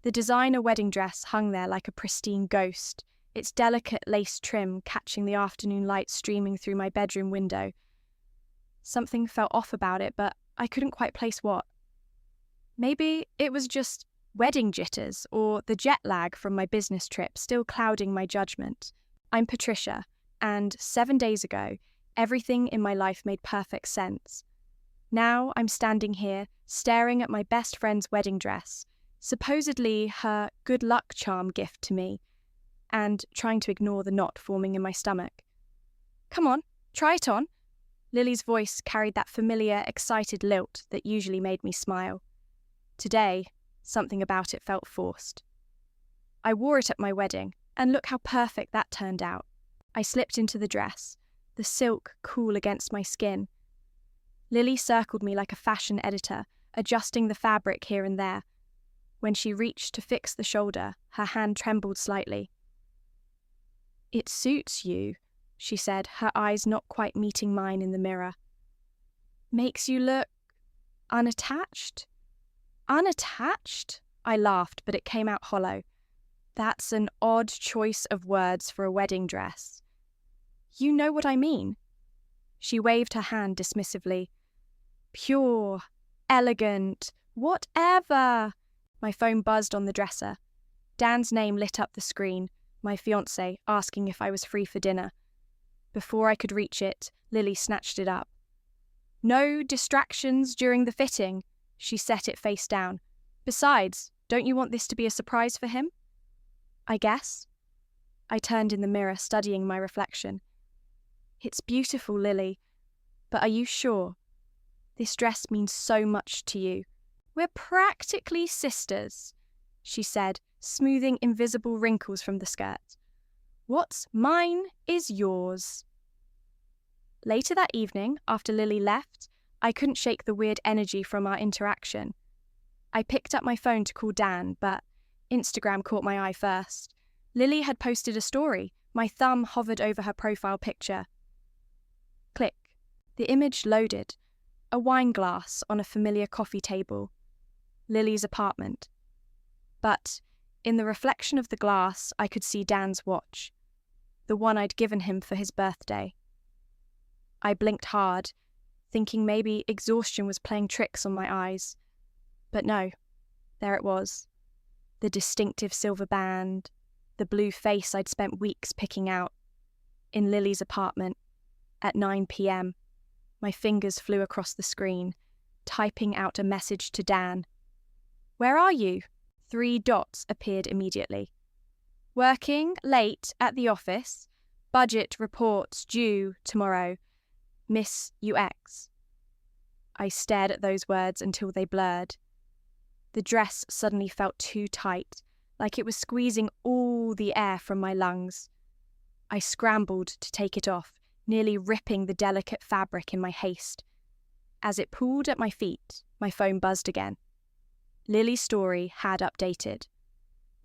The designer wedding dress hung there like a pristine ghost, its delicate lace trim catching the afternoon light streaming through my bedroom window. Something felt off about it, but I couldn't quite place what. Maybe it was just wedding jitters or the jet lag from my business trip still clouding my judgment. I'm Patricia, and 7 days ago, everything in my life made perfect sense. Now I'm standing here, staring at my best friend's wedding dress, supposedly her good luck charm gift to me, and trying to ignore the knot forming in my stomach. "Come on, try it on." Lily's voice carried that familiar, excited lilt that usually made me smile. Today, something about it felt forced. I wore it at my wedding, and look how perfect that turned out. I slipped into the dress, the silk cool against my skin. Lily circled me like a fashion editor, adjusting the fabric here and there. When she reached to fix the shoulder, her hand trembled slightly. "It suits you," she said, her eyes not quite meeting mine in the mirror. "Makes you look unattached?" "Unattached?" I laughed, but it came out hollow. That's an odd choice of words for a wedding dress. "You know what I mean." She waved her hand dismissively. "Pure, elegant, whatever." My phone buzzed on the dresser. Dan's name lit up the screen, my fiancé asking if I was free for dinner. Before I could reach it, Lily snatched it up. "No distractions during the fitting." She set it face down. "Besides, don't you want this to be a surprise for him?" "I guess." I turned in the mirror, studying my reflection. "It's beautiful, Lily, but are you sure? This dress means so much to you." "We're practically sisters," she said, smoothing invisible wrinkles from the skirt. "What's mine is yours." Later that evening, after Lily left, I couldn't shake the weird energy from our interaction. I picked up my phone to call Dan, but Instagram caught my eye first. Lily had posted a story. My thumb hovered over her profile picture. Click. The image loaded. A wine glass on a familiar coffee table. Lily's apartment. But in the reflection of the glass, I could see Dan's watch, the one I'd given him for his birthday. I blinked hard, thinking maybe exhaustion was playing tricks on my eyes. But no, there it was. The distinctive silver band, the blue face I'd spent weeks picking out. In Lily's apartment, at 9 p.m, my fingers flew across the screen, typing out a message to Dan. "Where are you?" 3 dots appeared immediately. "Working late at the office. Budget reports due tomorrow. Miss UX." I stared at those words until they blurred. The dress suddenly felt too tight, like it was squeezing all the air from my lungs. I scrambled to take it off, nearly ripping the delicate fabric in my haste. As it pooled at my feet, my phone buzzed again. Lily's story had updated.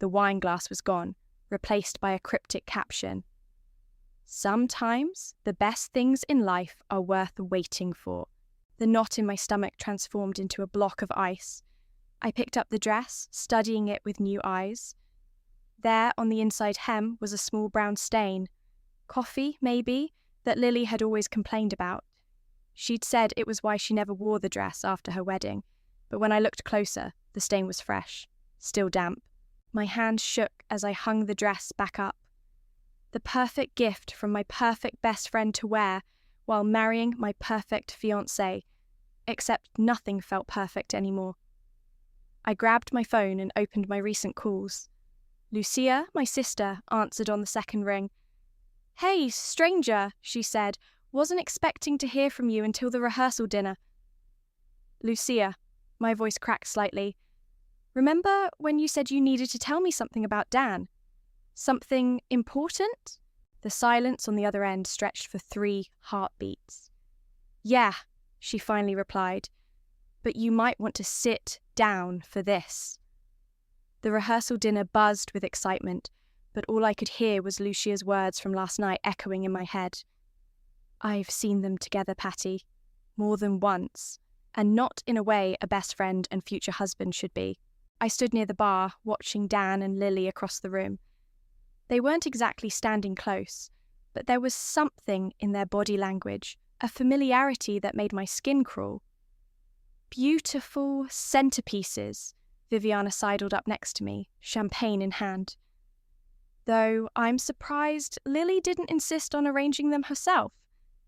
The wine glass was gone, replaced by a cryptic caption. "Sometimes the best things in life are worth waiting for." The knot in my stomach transformed into a block of ice. I picked up the dress, studying it with new eyes. There, on the inside hem, was a small brown stain. Coffee, maybe, that Lily had always complained about. She'd said it was why she never wore the dress after her wedding, but when I looked closer, the stain was fresh, still damp. My hand shook as I hung the dress back up. The perfect gift from my perfect best friend to wear while marrying my perfect fiancé, except nothing felt perfect anymore. I grabbed my phone and opened my recent calls. Lucia, my sister, answered on the second ring. "Hey, stranger," she said. "Wasn't expecting to hear from you until the rehearsal dinner." "Lucia," my voice cracked slightly. "Remember when you said you needed to tell me something about Dan? Something important?" The silence on the other end stretched for 3 heartbeats. "Yeah," she finally replied, "but you might want to sit down for this." The rehearsal dinner buzzed with excitement, but all I could hear was Lucia's words from last night echoing in my head. "I've seen them together, Patty, more than once, and not in a way a best friend and future husband should be." I stood near the bar, watching Dan and Lily across the room. They weren't exactly standing close, but there was something in their body language, a familiarity that made my skin crawl. Beautiful centerpieces, Viviana sidled up next to me, champagne in hand. Though I'm surprised Lily didn't insist on arranging them herself.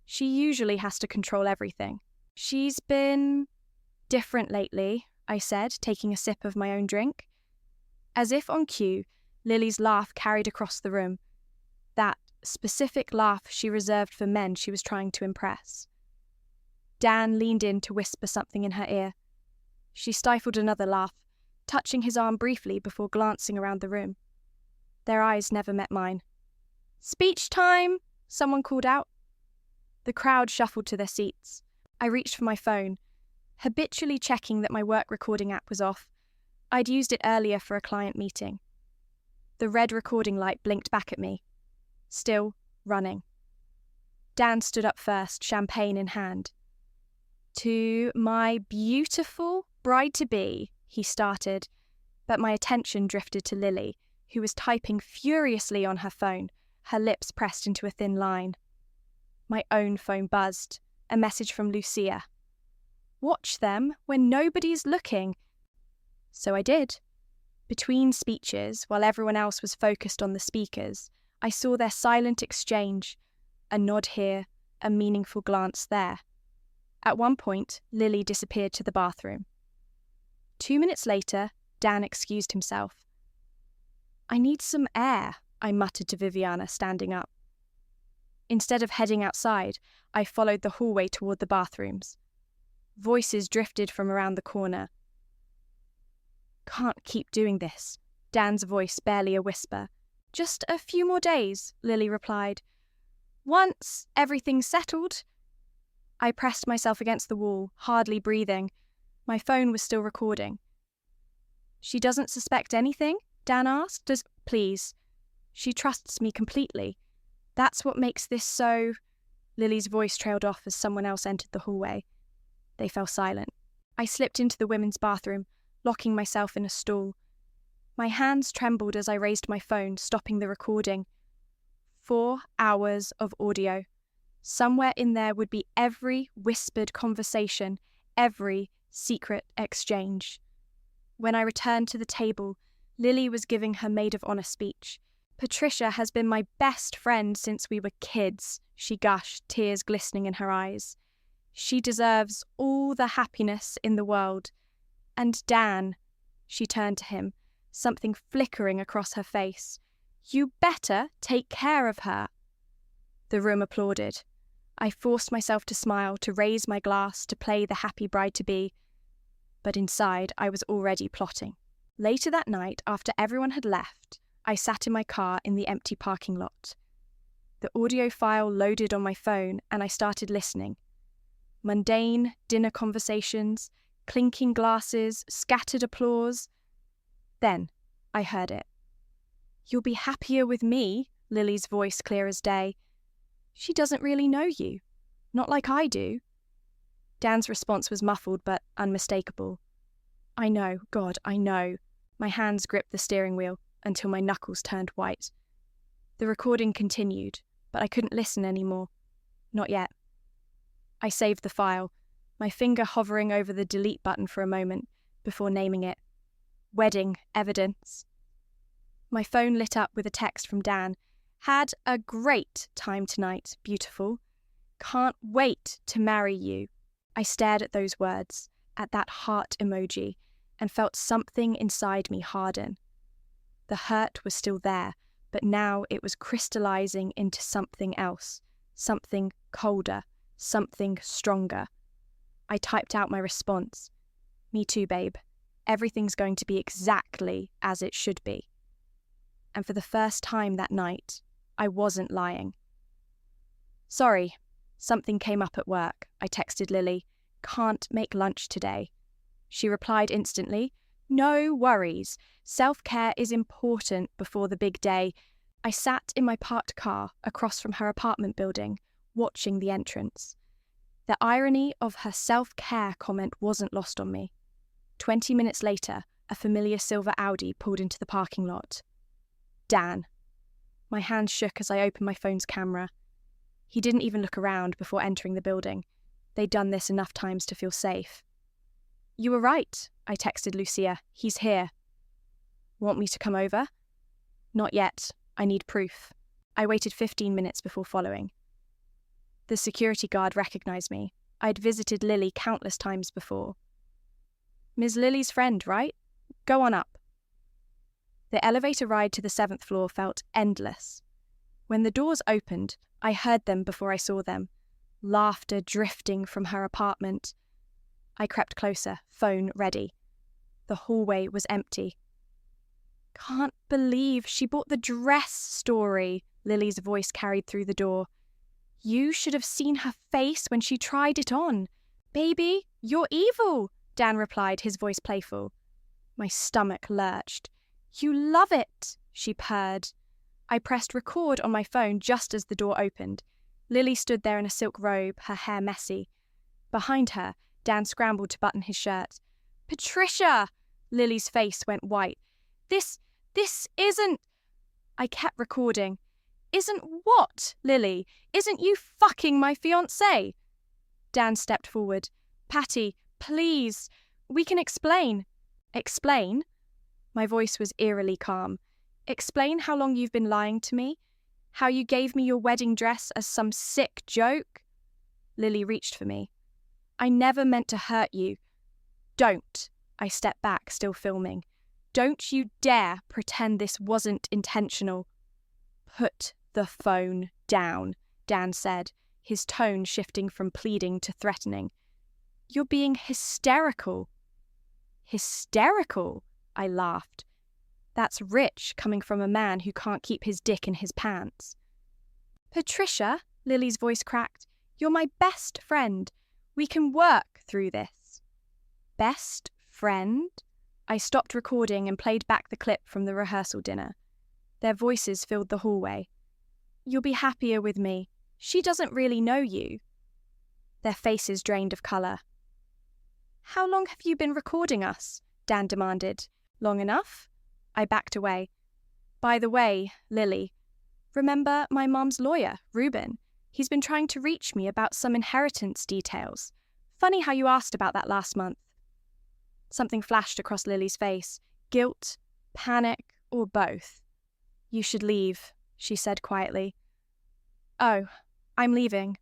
She usually has to control everything. She's been different lately, I said, taking a sip of my own drink. As if on cue, Lily's laugh carried across the room. That specific laugh she reserved for men she was trying to impress. Dan leaned in to whisper something in her ear. She stifled another laugh, touching his arm briefly before glancing around the room. Their eyes never met mine. "Speech time!" someone called out. The crowd shuffled to their seats. I reached for my phone, habitually checking that my work recording app was off. I'd used it earlier for a client meeting. The red recording light blinked back at me. Still running. Dan stood up first, champagne in hand. "To my beautiful bride-to-be," he started, but my attention drifted to Lily, who was typing furiously on her phone, her lips pressed into a thin line. My own phone buzzed, a message from Lucia. "Watch them when nobody's looking." So I did. Between speeches, while everyone else was focused on the speakers, I saw their silent exchange, a nod here, a meaningful glance there. At one point, Lily disappeared to the bathroom. 2 minutes later, Dan excused himself. "I need some air," I muttered to Viviana, standing up. Instead of heading outside, I followed the hallway toward the bathrooms. Voices drifted from around the corner. "Can't keep doing this," Dan's voice barely a whisper. "Just a few more days," Lily replied. "Once everything's settled." I pressed myself against the wall, hardly breathing. My phone was still recording. "She doesn't suspect anything?" Dan asked. "Please. She trusts me completely. That's what makes this so—" Lily's voice trailed off as someone else entered the hallway. They fell silent. I slipped into the women's bathroom, locking myself in a stall. My hands trembled as I raised my phone, stopping the recording. 4 hours of audio. Somewhere in there would be every whispered conversation, every secret exchange. When I returned to the table, Lily was giving her maid of honor speech. "Patricia has been my best friend since we were kids," she gushed, tears glistening in her eyes. "She deserves all the happiness in the world. And Dan," she turned to him, something flickering across her face, "you better take care of her." The room applauded. I forced myself to smile, to raise my glass, to play the happy bride-to-be. But inside, I was already plotting. Later that night, after everyone had left, I sat in my car in the empty parking lot. The audio file loaded on my phone, and I started listening. Mundane dinner conversations, clinking glasses, scattered applause. Then I heard it. "You'll be happier with me," Lily's voice clear as day. "She doesn't really know you. Not like I do." Dan's response was muffled but unmistakable. "I know, God, I know." My hands gripped the steering wheel until my knuckles turned white. The recording continued, but I couldn't listen anymore. Not yet. I saved the file, my finger hovering over the delete button for a moment before naming it. Wedding evidence. My phone lit up with a text from Dan. "Had a great time tonight, beautiful. Can't wait to marry you." I stared at those words, at that heart emoji, and felt something inside me harden. The hurt was still there, but now it was crystallizing into something else, something colder, something stronger. I typed out my response. "Me too, babe. Everything's going to be exactly as it should be." And for the first time that night, I wasn't lying. "Sorry, something came up at work," I texted Lily. "Can't make lunch today." She replied instantly, "No worries. Self-care is important before the big day." I sat in my parked car across from her apartment building, watching the entrance. The irony of her self-care comment wasn't lost on me. 20 minutes later, a familiar silver Audi pulled into the parking lot. Dan. My hands shook as I opened my phone's camera. He didn't even look around before entering the building. They'd done this enough times to feel safe. "You were right," I texted Lucia. "He's here." "Want me to come over?" "Not yet. I need proof." I waited 15 minutes before following. The security guard recognized me. I'd visited Lily countless times before. "Ms. Lily's friend, right? Go on up." The elevator ride to the 7th floor felt endless. When the doors opened, I heard them before I saw them. Laughter drifting from her apartment. I crept closer, phone ready. The hallway was empty. "Can't believe she bought the dress story," Lily's voice carried through the door. "You should have seen her face when she tried it on." "Baby, you're evil," Dan replied, his voice playful. My stomach lurched. "You love it," she purred. I pressed record on my phone just as the door opened. Lily stood there in a silk robe, her hair messy. Behind her, Dan scrambled to button his shirt. "Patricia!" Lily's face went white. This isn't..." I kept recording. "Isn't what, Lily? Isn't you fucking my fiancé?" Dan stepped forward. "Patty, please, we can explain." "Explain?" My voice was eerily calm. "Explain how long you've been lying to me? How you gave me your wedding dress as some sick joke?" Lily reached for me. "I never meant to hurt you." "Don't." I stepped back, still filming. "Don't you dare pretend this wasn't intentional." "Put the phone down," Dan said, his tone shifting from pleading to threatening. "You're being hysterical." "Hysterical?" I laughed. That's rich coming from a man who can't keep his dick in his pants. "Patricia," Lily's voice cracked, "you're my best friend. We can work through this." "Best friend?" I stopped recording and played back the clip from the rehearsal dinner. Their voices filled the hallway. "You'll be happier with me. She doesn't really know you." Their faces drained of colour. "How long have you been recording us?" Dan demanded. "Long enough?" I backed away. "By the way, Lily, remember my mom's lawyer, Ruben? He's been trying to reach me about some inheritance details. Funny how you asked about that last month." Something flashed across Lily's face. Guilt, panic, or both. "You should leave," she said quietly. "Oh, I'm leaving.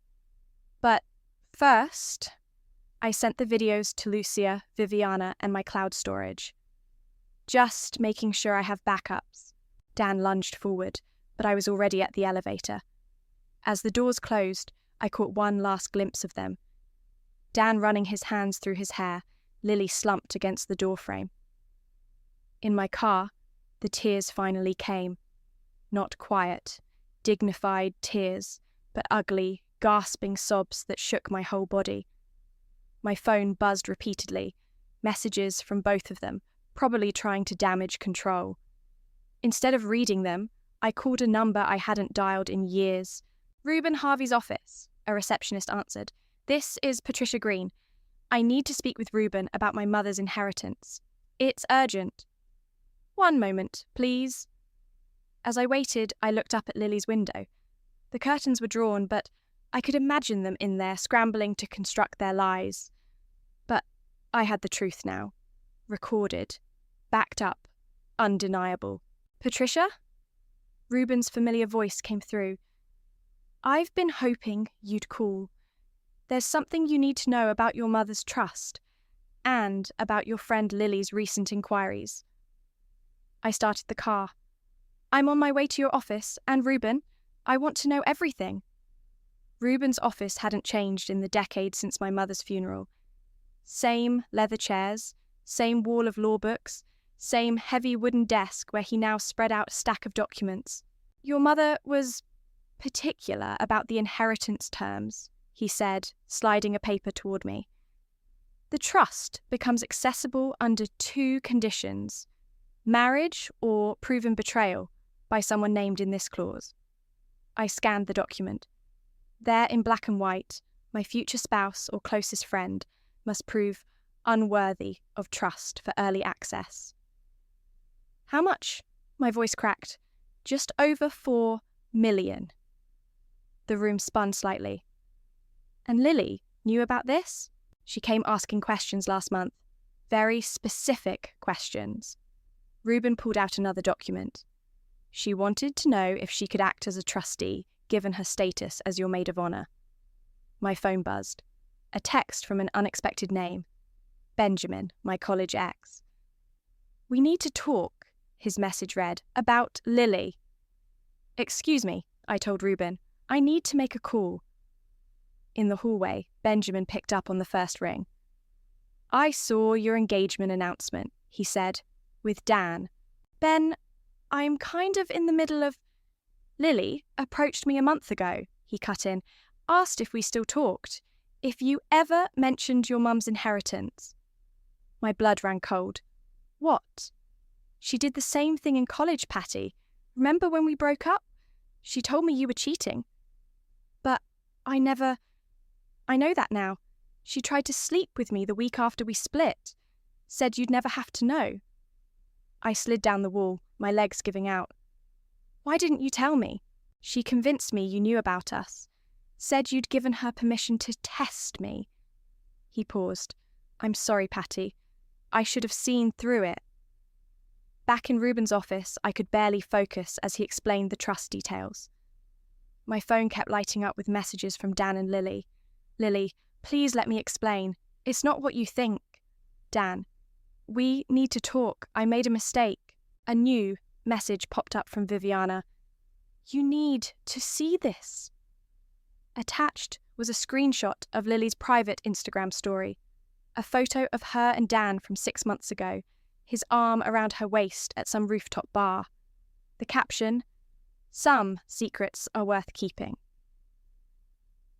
But first..." I sent the videos to Lucia, Viviana, and my cloud storage. "Just making sure I have backups." Dan lunged forward, but I was already at the elevator. As the doors closed, I caught one last glimpse of them. Dan running his hands through his hair, Lily slumped against the doorframe. In my car, the tears finally came. Not quiet, dignified tears, but ugly, gasping sobs that shook my whole body. My phone buzzed repeatedly, messages from both of them, probably trying to damage control. Instead of reading them, I called a number I hadn't dialed in years. "Reuben Harvey's office," a receptionist answered. "This is Patricia Green. I need to speak with Reuben about my mother's inheritance. It's urgent." "One moment, please." As I waited, I looked up at Lily's window. The curtains were drawn, but I could imagine them in there scrambling to construct their lies. But I had the truth now. Recorded. Backed up. Undeniable. "Patricia?" Reuben's familiar voice came through. "I've been hoping you'd call. There's something you need to know about your mother's trust, and about your friend Lily's recent inquiries." I started the car. "I'm on my way to your office, and Reuben, I want to know everything." Reuben's office hadn't changed in the decade since my mother's funeral. Same leather chairs, same wall of law books, same heavy wooden desk where he now spread out a stack of documents. "Your mother was particular about the inheritance terms," he said, sliding a paper toward me. "The trust becomes accessible under 2 conditions: marriage or proven betrayal by someone named in this clause." I scanned the document. There in black and white, my future spouse or closest friend must prove unworthy of trust for early access. How much? My voice cracked. Just over 4 million. The room spun slightly. And Lily knew about this? She came asking questions last month. Very specific questions. Reuben pulled out another document. She wanted to know if she could act as a trustee, given her status as your maid of honor. My phone buzzed. A text from an unexpected name. Benjamin, my college ex. "We need to talk," his message read, "about Lily." "Excuse me," I told Reuben. "I need to make a call." In the hallway, Benjamin picked up on the first ring. "I saw your engagement announcement," he said, "with Dan. Ben, I'm kind of in the middle of—" "Lily approached me a month ago," he cut in, "asked if we still talked, if you ever mentioned your mum's inheritance." My blood ran cold. "What?" "She did the same thing in college, Patty. Remember when we broke up? She told me you were cheating." "But I know that now. She tried to sleep with me the week after we split. Said you'd never have to know." I slid down the wall, my legs giving out. "Why didn't you tell me? She convinced me you knew about us. Said you'd given her permission to test me." He paused. "I'm sorry, Patty. I should have seen through it." Back in Reuben's office, I could barely focus as he explained the trust details. My phone kept lighting up with messages from Dan and Lily. "Lily, please let me explain. It's not what you think." Dan, "We need to talk. I made a mistake." A new message popped up from Viviana. "You need to see this." Attached was a screenshot of Lily's private Instagram story. A photo of her and Dan from 6 months ago, his arm around her waist at some rooftop bar. The caption, "Some secrets are worth keeping."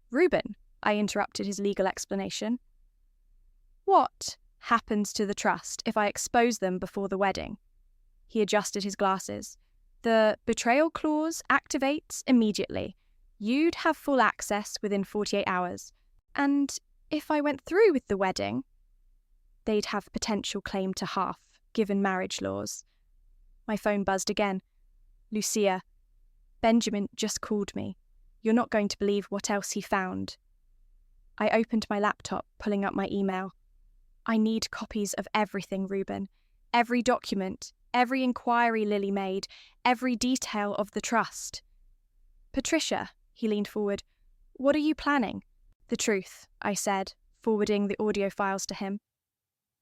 "Reuben," I interrupted his legal explanation. "What happens to the trust if I expose them before the wedding?" He adjusted his glasses. "The betrayal clause activates immediately. You'd have full access within 48 hours. And if I went through with the wedding, they'd have potential claim to half, given marriage laws." My phone buzzed again. "Lucia, Benjamin just called me. You're not going to believe what else he found." I opened my laptop, pulling up my email. "I need copies of everything, Reuben. Every document, every inquiry Lily made, every detail of the trust." "Patricia," he leaned forward, "what are you planning?" "The truth," I said, forwarding the audio files to him.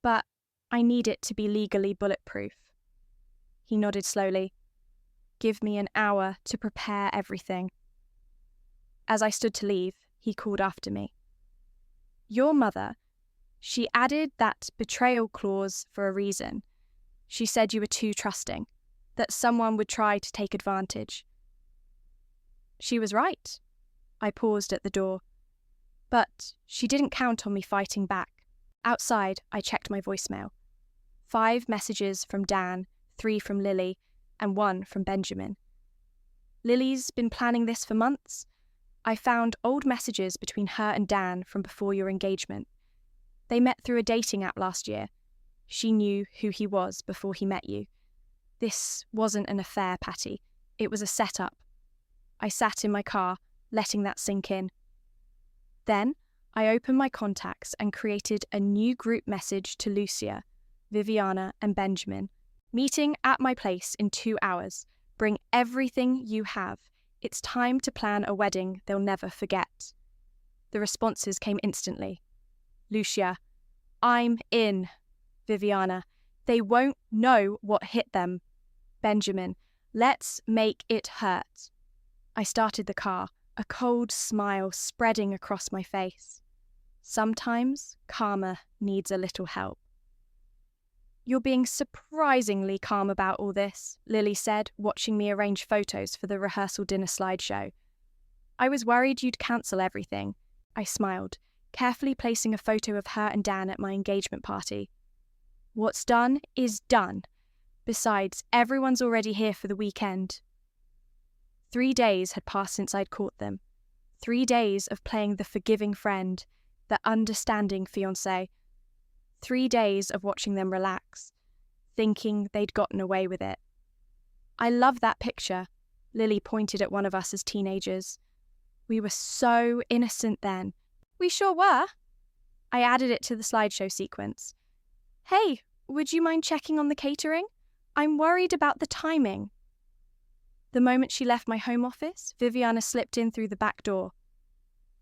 "But I need it to be legally bulletproof." He nodded slowly. "Give me an hour to prepare everything." As I stood to leave, he called after me. "Your mother, she added that betrayal clause for a reason. She said you were too trusting, that someone would try to take advantage." "She was right." I paused at the door. "But she didn't count on me fighting back." Outside, I checked my voicemail. 5 messages from Dan, 3 from Lily, and 1 from Benjamin. "Lily's been planning this for months. I found old messages between her and Dan from before your engagement. They met through a dating app last year. She knew who he was before he met you. This wasn't an affair, Patty. It was a setup." I sat in my car, letting that sink in. Then I opened my contacts and created a new group message to Lucia, Viviana, and Benjamin. "Meeting at my place in 2 hours. Bring everything you have. It's time to plan a wedding they'll never forget." The responses came instantly. Lucia, "I'm in." Viviana, "They won't know what hit them." Benjamin, "Let's make it hurt." I started the car, a cold smile spreading across my face. Sometimes karma needs a little help. "You're being surprisingly calm about all this," Lily said, watching me arrange photos for the rehearsal dinner slideshow. "I was worried you'd cancel everything." I smiled, carefully placing a photo of her and Dan at my engagement party. "What's done is done. Besides, everyone's already here for the weekend." 3 days had passed since I'd caught them. 3 days of playing the forgiving friend, the understanding fiancé. 3 days of watching them relax. thinking they'd gotten away with it. I love that picture, Lily pointed at one of us as teenagers. We were so innocent then. We sure were. I added it to the slideshow sequence. Hey, would you mind checking on the catering? I'm worried about the timing. The moment she left my home office, Viviana slipped in through the back door.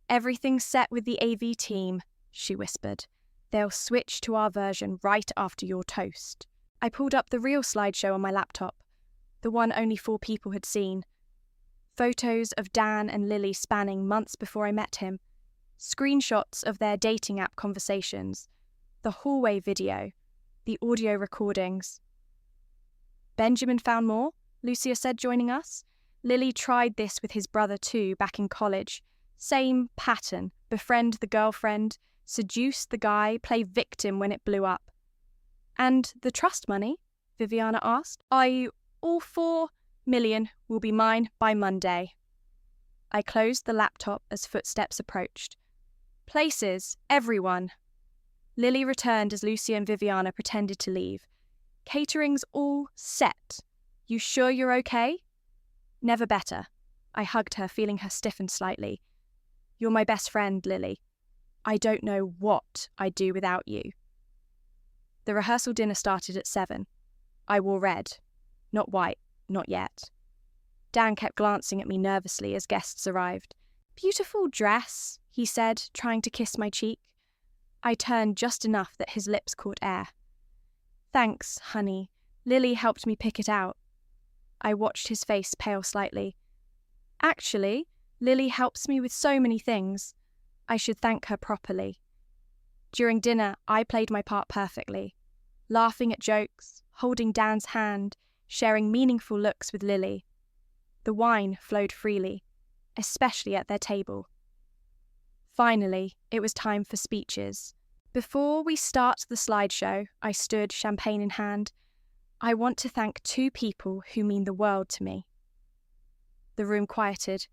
Everything's set with the AV team, she whispered. They'll switch to our version right after your toast. I pulled up the real slideshow on my laptop, the one only 4 people had seen. Photos of Dan and Lily spanning months before I met him, screenshots of their dating app conversations, the hallway video, the audio recordings. Benjamin found more, Lucia said, joining us. Lily tried this with his brother too, back in college. Same pattern, befriend the girlfriend, seduce the guy, play victim when it blew up. And the trust money? Viviana asked. All 4 million will be mine by Monday. I closed the laptop as footsteps approached. Places, everyone. Lily returned as Lucia and Viviana pretended to leave. Catering's all set. You sure you're okay? Never better. I hugged her, feeling her stiffen slightly. You're my best friend, Lily. I don't know what I'd do without you. The rehearsal dinner started at 7. I wore red. Not white, not yet. Dan kept glancing at me nervously as guests arrived. Beautiful dress, he said, trying to kiss my cheek. I turned just enough that his lips caught air. Thanks, honey. Lily helped me pick it out. I watched his face pale slightly. Actually, Lily helps me with so many things. I should thank her properly. During dinner, I played my part perfectly, laughing at jokes, holding Dan's hand, sharing meaningful looks with Lily. The wine flowed freely, especially at their table. Finally, it was time for speeches. Before we start the slideshow, I stood, champagne in hand. I want to thank 2 people who mean the world to me. The room quieted.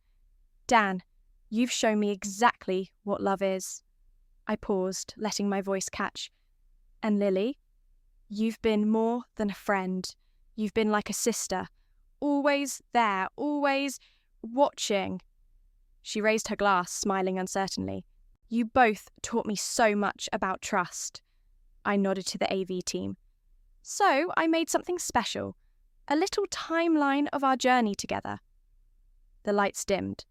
Dan, you've shown me exactly what love is. I paused, letting my voice catch. And Lily, you've been more than a friend. You've been like a sister, always there, always watching. She raised her glass, smiling uncertainly. You both taught me so much about trust. I nodded to the AV team. So I made something special, a little timeline of our journey together. The lights dimmed.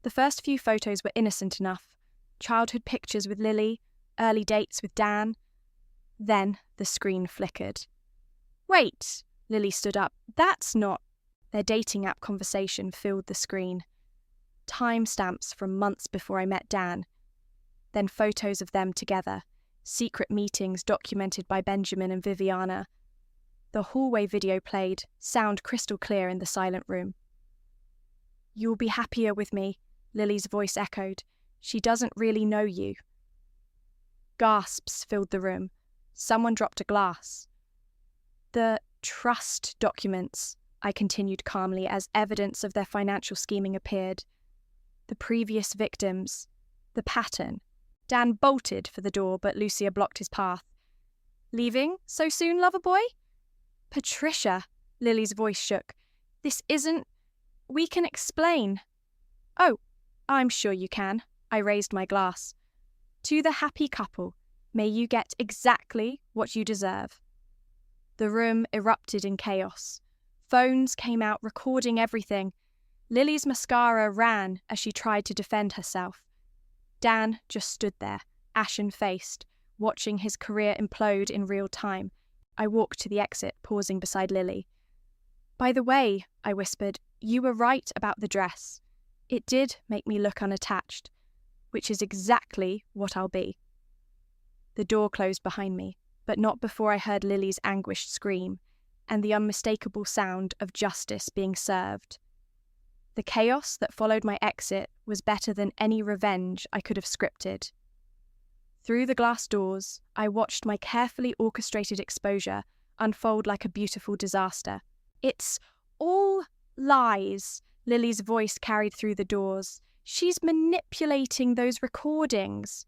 The first few photos were innocent enough. Childhood pictures with Lily, early dates with Dan. Then the screen flickered. Wait, Lily stood up. That's not... Their dating app conversation filled the screen. Timestamps from months before I met Dan. Then photos of them together. Secret meetings documented by Benjamin and Viviana. The hallway video played, sound crystal clear in the silent room. You'll be happier with me, Lily's voice echoed. She doesn't really know you. Gasps filled the room. Someone dropped a glass. The trust documents, I continued calmly as evidence of their financial scheming appeared. The previous victims. The pattern. Dan bolted for the door, but Lucia blocked his path. Leaving so soon, lover boy? Patricia, Lily's voice shook. This isn't... We can explain. Oh, I'm sure you can. I raised my glass. To the happy couple, may you get exactly what you deserve. The room erupted in chaos. Phones came out recording everything. Lily's mascara ran as she tried to defend herself. Dan just stood there, ashen-faced, watching his career implode in real time. I walked to the exit, pausing beside Lily. By the way, I whispered, you were right about the dress. It did make me look unattached, which is exactly what I'll be. The door closed behind me, but not before I heard Lily's anguished scream and the unmistakable sound of justice being served. The chaos that followed my exit was better than any revenge I could have scripted. Through the glass doors, I watched my carefully orchestrated exposure unfold like a beautiful disaster. It's all lies, Lily's voice carried through the doors. She's manipulating those recordings.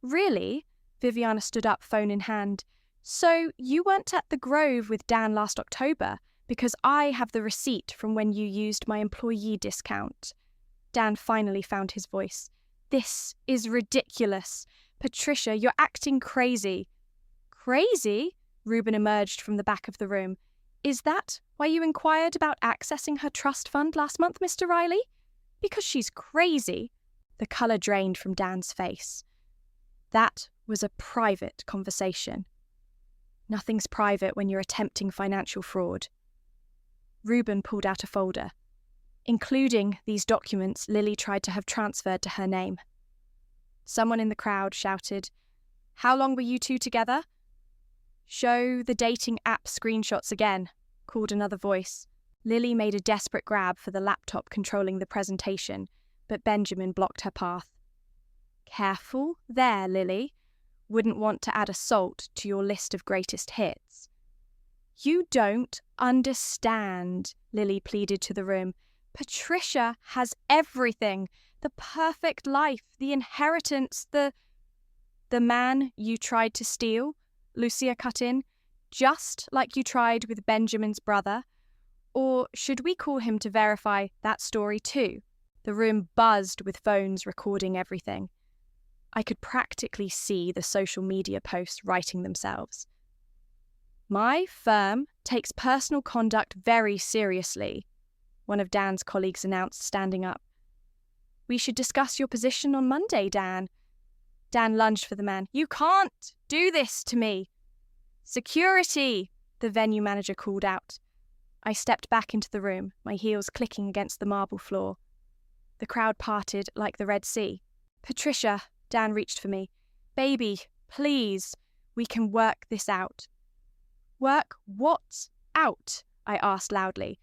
Really? Viviana stood up, phone in hand. So you weren't at the Grove with Dan last October because I have the receipt from when you used my employee discount. Dan finally found his voice. This is ridiculous. Patricia, you're acting crazy. Crazy? Reuben emerged from the back of the room. Is that why you inquired about accessing her trust fund last month, Mr. Riley? Because she's crazy. The colour drained from Dan's face. That was a private conversation. Nothing's private when you're attempting financial fraud. Reuben pulled out a folder. Including these documents Lily tried to have transferred to her name. Someone in the crowd shouted, "How long were you two together?" "Show the dating app screenshots again," called another voice. Lily made a desperate grab for the laptop controlling the presentation, but Benjamin blocked her path. "Careful there, Lily. Wouldn't want to add assault to your list of greatest hits." "You don't understand," Lily pleaded to the room. "Patricia has everything. The perfect life, the inheritance, the man you tried to steal," Lucia cut in, "just like you tried with Benjamin's brother. Or should we call him to verify that story too?" The room buzzed with phones recording everything. I could practically see the social media posts writing themselves. "My firm takes personal conduct very seriously," one of Dan's colleagues announced, standing up. "We should discuss your position on Monday, Dan." Dan lunged for the man. "You can't do this to me." "Security," the venue manager called out. I stepped back into the room, my heels clicking against the marble floor. The crowd parted like the Red Sea. "Patricia," Dan reached for me. "Baby, please, we can work this out." "Work what out?" I asked loudly.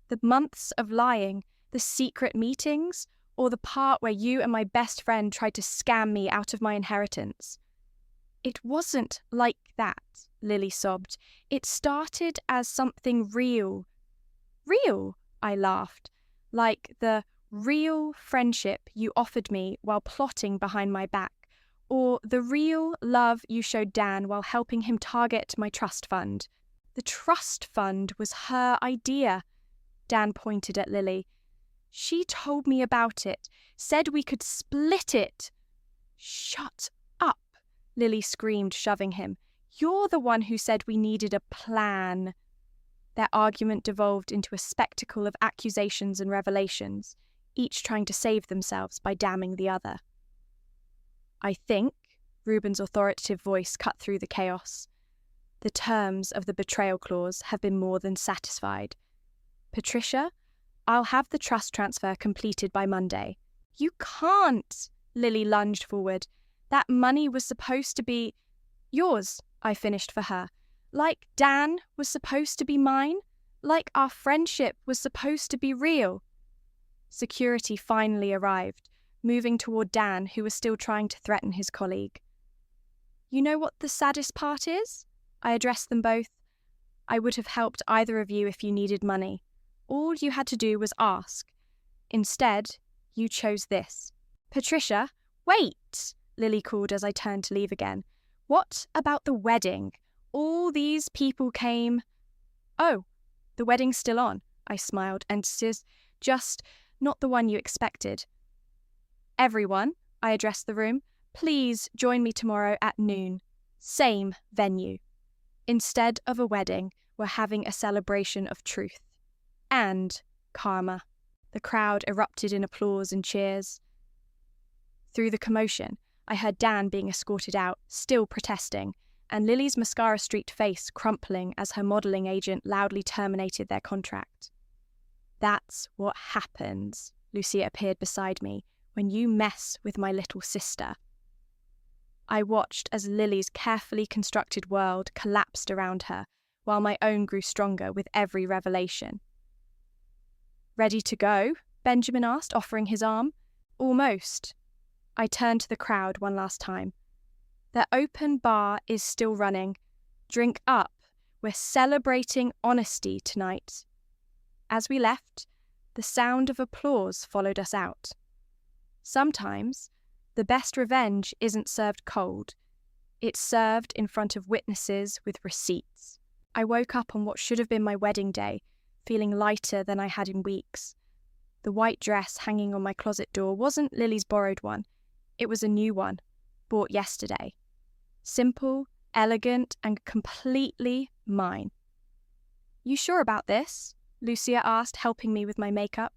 "The months of lying, the secret meetings, or the part where you and my best friend tried to scam me out of my inheritance?" "It wasn't like that," Lily sobbed. "It started as something real." "Real?" I laughed. "Like the real friendship you offered me while plotting behind my back, or the real love you showed Dan while helping him target my trust fund." "The trust fund was her idea," Dan pointed at Lily. "She told me about it, said we could split it." "Shut up," Lily screamed, shoving him. "You're the one who said we needed a plan." Their argument devolved into a spectacle of accusations and revelations, each trying to save themselves by damning the other. "I think," Reuben's authoritative voice cut through the chaos, "the terms of the betrayal clause have been more than satisfied. Patricia, I'll have the trust transfer completed by Monday." "You can't!" Lily lunged forward. "That money was supposed to be yours," I finished for her. "Like Dan was supposed to be mine. Like our friendship was supposed to be real." Security finally arrived, moving toward Dan, who was still trying to threaten his colleague. "You know what the saddest part is?" I addressed them both. "I would have helped either of you if you needed money. All you had to do was ask. Instead, you chose this." "Patricia, wait!" Lily called as I turned to leave again. "What about the wedding? All these people came." "Oh, the wedding's still on," I smiled, "and just not the one you expected." "Everyone," I addressed the room, "please join me tomorrow at noon. Same venue. Instead of a wedding, we're having a celebration of truth. And karma." The crowd erupted in applause and cheers. Through the commotion, I heard Dan being escorted out, still protesting, and Lily's mascara-streaked face crumpling as her modelling agent loudly terminated their contract. "That's what happens," Lucia appeared beside me, "when you mess with my little sister." I watched as Lily's carefully constructed world collapsed around her, while my own grew stronger with every revelation. "Ready to go?" Benjamin asked, offering his arm. "Almost." I turned to the crowd one last time. "The open bar is still running. Drink up. We're celebrating honesty tonight." As we left, the sound of applause followed us out. Sometimes, the best revenge isn't served cold. It's served in front of witnesses with receipts. I woke up on what should have been my wedding day, feeling lighter than I had in weeks. The white dress hanging on my closet door wasn't Lily's borrowed one. It was a new one, bought yesterday. Simple, elegant, and completely mine. "You sure about this?" Lucia asked, helping me with my makeup.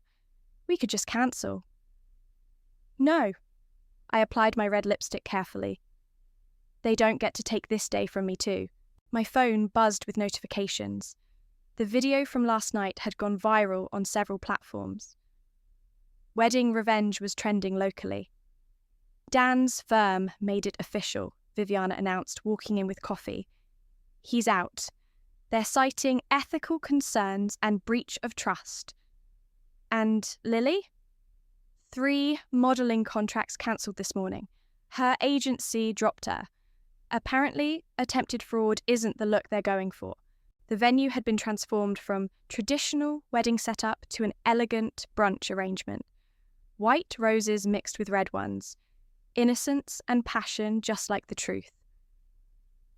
"We could just cancel." "No." I applied my red lipstick carefully. "They don't get to take this day from me too." My phone buzzed with notifications. The video from last night had gone viral on several platforms. Wedding revenge was trending locally. "Dan's firm made it official," Viviana announced, walking in with coffee. "He's out. They're citing ethical concerns and breach of trust." "And Lily?" 3 modelling contracts cancelled this morning. Her agency dropped her. Apparently, attempted fraud isn't the look they're going for. The venue had been transformed from traditional wedding setup to an elegant brunch arrangement. White roses mixed with red ones. Innocence and passion just like the truth.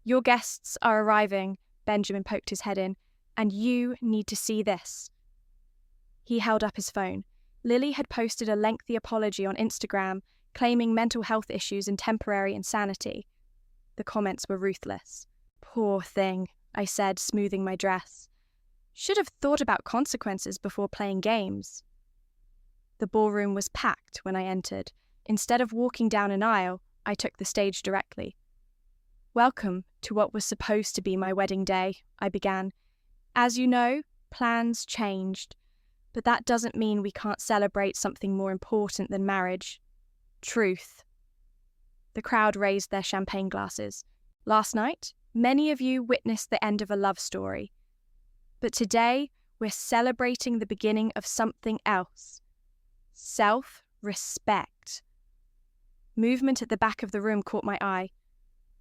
"Your guests are arriving," Benjamin poked his head in, "and you need to see this." He held up his phone. Lily had posted a lengthy apology on Instagram, claiming mental health issues and temporary insanity. The comments were ruthless. "Poor thing," I said, smoothing my dress. "Should have thought about consequences before playing games." The ballroom was packed when I entered. Instead of walking down an aisle, I took the stage directly. "Welcome to what was supposed to be my wedding day," I began. "As you know, plans changed. But that doesn't mean we can't celebrate something more important than marriage. Truth." The crowd raised their champagne glasses. Last night, many of you witnessed the end of a love story. But today, we're celebrating the beginning of something else. Self-respect. Movement at the back of the room caught my eye.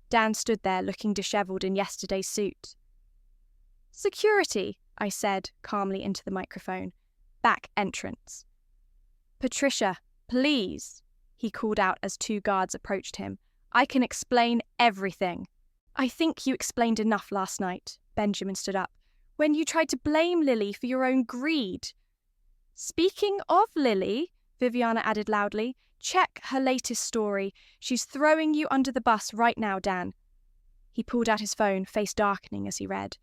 Dan stood there looking dishevelled in yesterday's suit. "Security," I said calmly into the microphone. "Back entrance." "Patricia, please," he called out as 2 guards approached him. "I can explain everything." "I think you explained enough last night," Benjamin stood up, "when you tried to blame Lily for your own greed." "Speaking of Lily," Viviana added loudly, "check her latest story. She's throwing you under the bus right now, Dan." He pulled out his phone, face darkening as he read.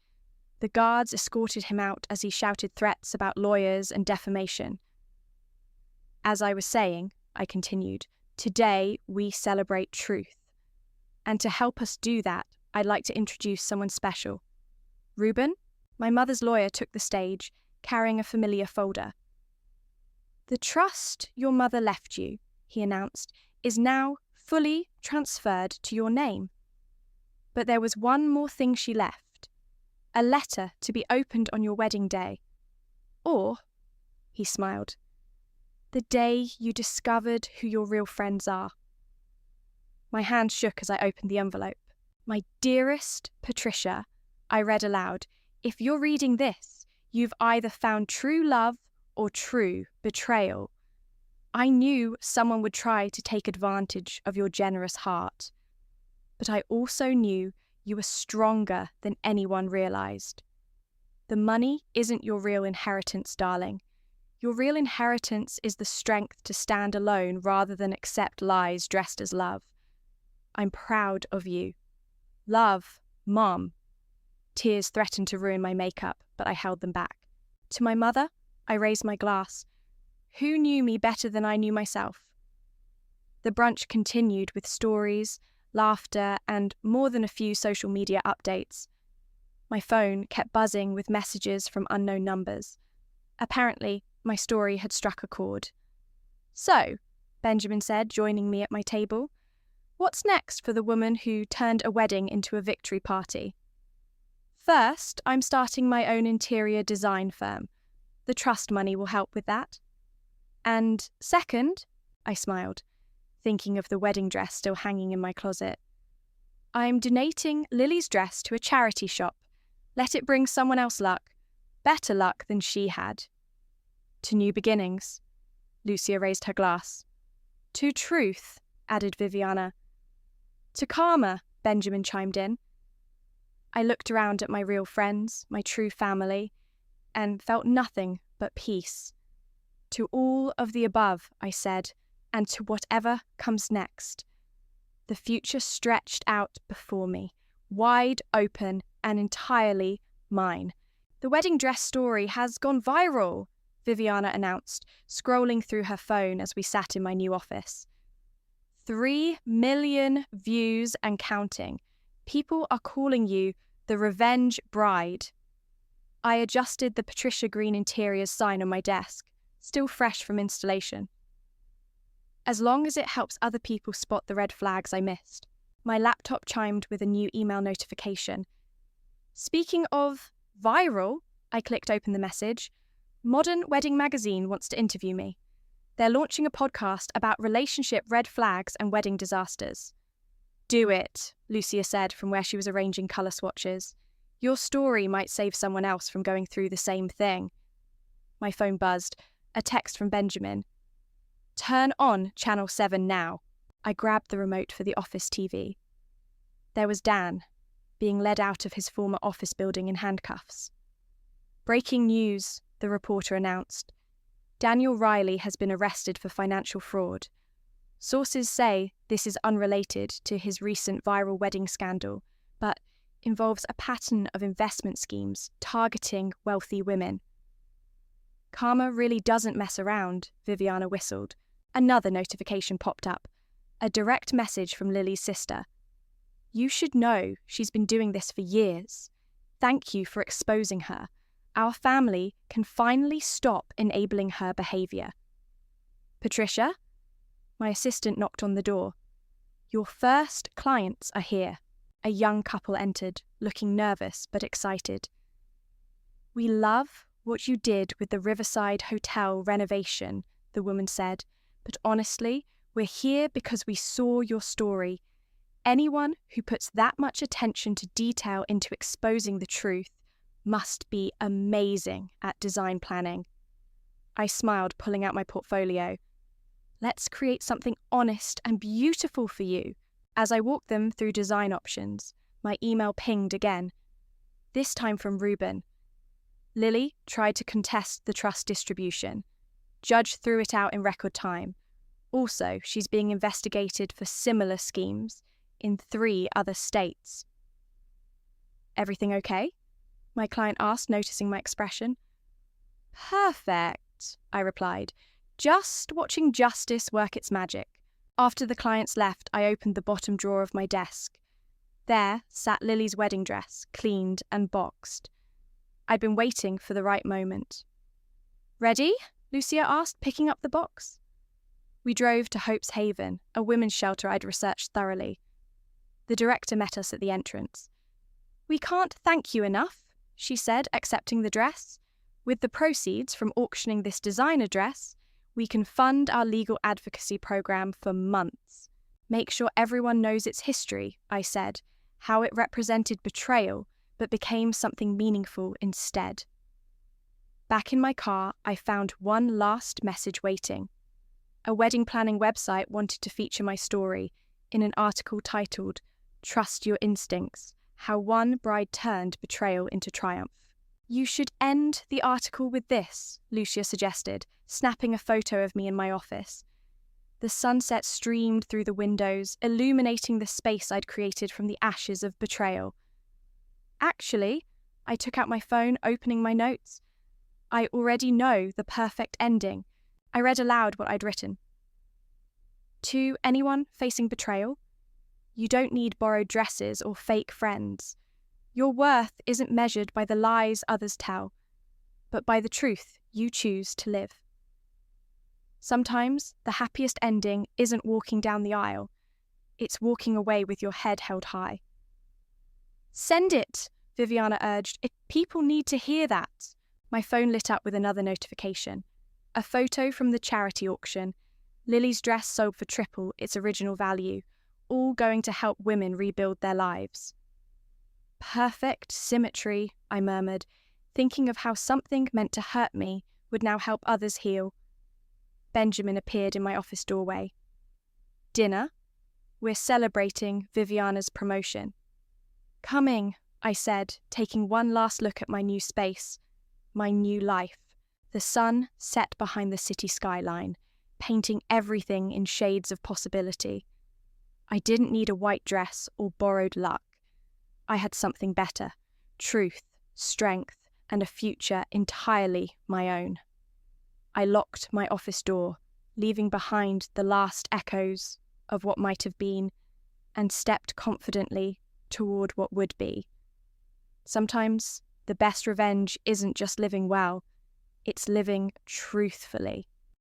The guards escorted him out as he shouted threats about lawyers and defamation. "As I was saying," I continued, "today we celebrate truth. And to help us do that, I'd like to introduce someone special. Reuben?" My mother's lawyer took the stage, carrying a familiar folder. "The trust your mother left you," he announced, "is now fully transferred to your name. But there was one more thing she left. A letter to be opened on your wedding day. Or," he smiled, "the day you discovered who your real friends are." My hand shook as I opened the envelope. "My dearest Patricia," I read aloud, "if you're reading this, you've either found true love or true betrayal. I knew someone would try to take advantage of your generous heart. But I also knew you were stronger than anyone realized. The money isn't your real inheritance, darling. Your real inheritance is the strength to stand alone rather than accept lies dressed as love. I'm proud of you. Love, Mom." Tears threatened to ruin my makeup, but I held them back. To my mother, I raised my glass. Who knew me better than I knew myself? The brunch continued with stories, laughter, and more than a few social media updates. My phone kept buzzing with messages from unknown numbers. Apparently, my story had struck a chord. "So," Benjamin said, joining me at my table, "what's next for the woman who turned a wedding into a victory party?" "First, I'm starting my own interior design firm. The trust money will help with that. And second," I smiled, thinking of the wedding dress still hanging in my closet, "I'm donating Lily's dress to a charity shop. Let it bring someone else luck. Better luck than she had." "To new beginnings." Lucia raised her glass. "To truth," added Viviana. "To karma," Benjamin chimed in. I looked around at my real friends, my true family, and felt nothing but peace. To all of the above, I said, and to whatever comes next. The future stretched out before me, wide open and entirely mine. The wedding dress story has gone viral, Viviana announced, scrolling through her phone as we sat in my new office. 3 million views and counting. People are calling you the Revenge Bride. I adjusted the Patricia Green Interiors sign on my desk, still fresh from installation. As long as it helps other people spot the red flags I missed. My laptop chimed with a new email notification. Speaking of viral, I clicked open the message. Modern Wedding Magazine wants to interview me. They're launching a podcast about relationship red flags and wedding disasters. Do it, Lucia said from where she was arranging colour swatches. Your story might save someone else from going through the same thing. My phone buzzed. A text from Benjamin. Turn on Channel 7 now. I grabbed the remote for the office TV. There was Dan, being led out of his former office building in handcuffs. Breaking news, the reporter announced. Daniel Riley has been arrested for financial fraud. Sources say this is unrelated to his recent viral wedding scandal, but involves a pattern of investment schemes targeting wealthy women. Karma really doesn't mess around, Viviana whistled. Another notification popped up. A direct message from Lily's sister. You should know she's been doing this for years. Thank you for exposing her. Our family can finally stop enabling her behaviour. Patricia? My assistant knocked on the door. Your first clients are here. A young couple entered, looking nervous but excited. We love what you did with the Riverside Hotel renovation, the woman said, but honestly, we're here because we saw your story. Anyone who puts that much attention to detail into exposing the truth must be amazing at design planning. I smiled, pulling out my portfolio. Let's create something honest and beautiful for you. As I walked them through design options, my email pinged again, this time from Ruben. Lily tried to contest the trust distribution. Judge threw it out in record time. Also, she's being investigated for similar schemes in 3 other states. Everything okay? My client asked, noticing my expression. Perfect, I replied. Just watching justice work its magic. After the clients left, I opened the bottom drawer of my desk. There sat Lily's wedding dress, cleaned and boxed. I'd been waiting for the right moment. Ready? Lucia asked, picking up the box. We drove to Hope's Haven, a women's shelter I'd researched thoroughly. The director met us at the entrance. We can't thank you enough, she said, accepting the dress. With the proceeds from auctioning this designer dress, we can fund our legal advocacy program for months. Make sure everyone knows its history, I said, how it represented betrayal, but became something meaningful instead. Back in my car, I found one last message waiting. A wedding planning website wanted to feature my story in an article titled, Trust Your Instincts, How One Bride Turned Betrayal into Triumph. You should end the article with this, Lucia suggested, snapping a photo of me in my office. The sunset streamed through the windows, illuminating the space I'd created from the ashes of betrayal. Actually, I took out my phone, opening my notes. I already know the perfect ending. I read aloud what I'd written. To anyone facing betrayal, you don't need borrowed dresses or fake friends. Your worth isn't measured by the lies others tell, but by the truth you choose to live. Sometimes the happiest ending isn't walking down the aisle. It's walking away with your head held high. Send it, Viviana urged. People need to hear that. My phone lit up with another notification. A photo from the charity auction. Lily's dress sold for triple its original value, all going to help women rebuild their lives. Perfect symmetry, I murmured, thinking of how something meant to hurt me would now help others heal. Benjamin appeared in my office doorway. Dinner? We're celebrating Viviana's promotion. Coming, I said, taking one last look at my new space, my new life. The sun set behind the city skyline, painting everything in shades of possibility. I didn't need a white dress or borrowed luck. I had something better: truth, strength, and a future entirely my own. I locked my office door, leaving behind the last echoes of what might have been, and stepped confidently toward what would be. Sometimes the best revenge isn't just living well, it's living truthfully.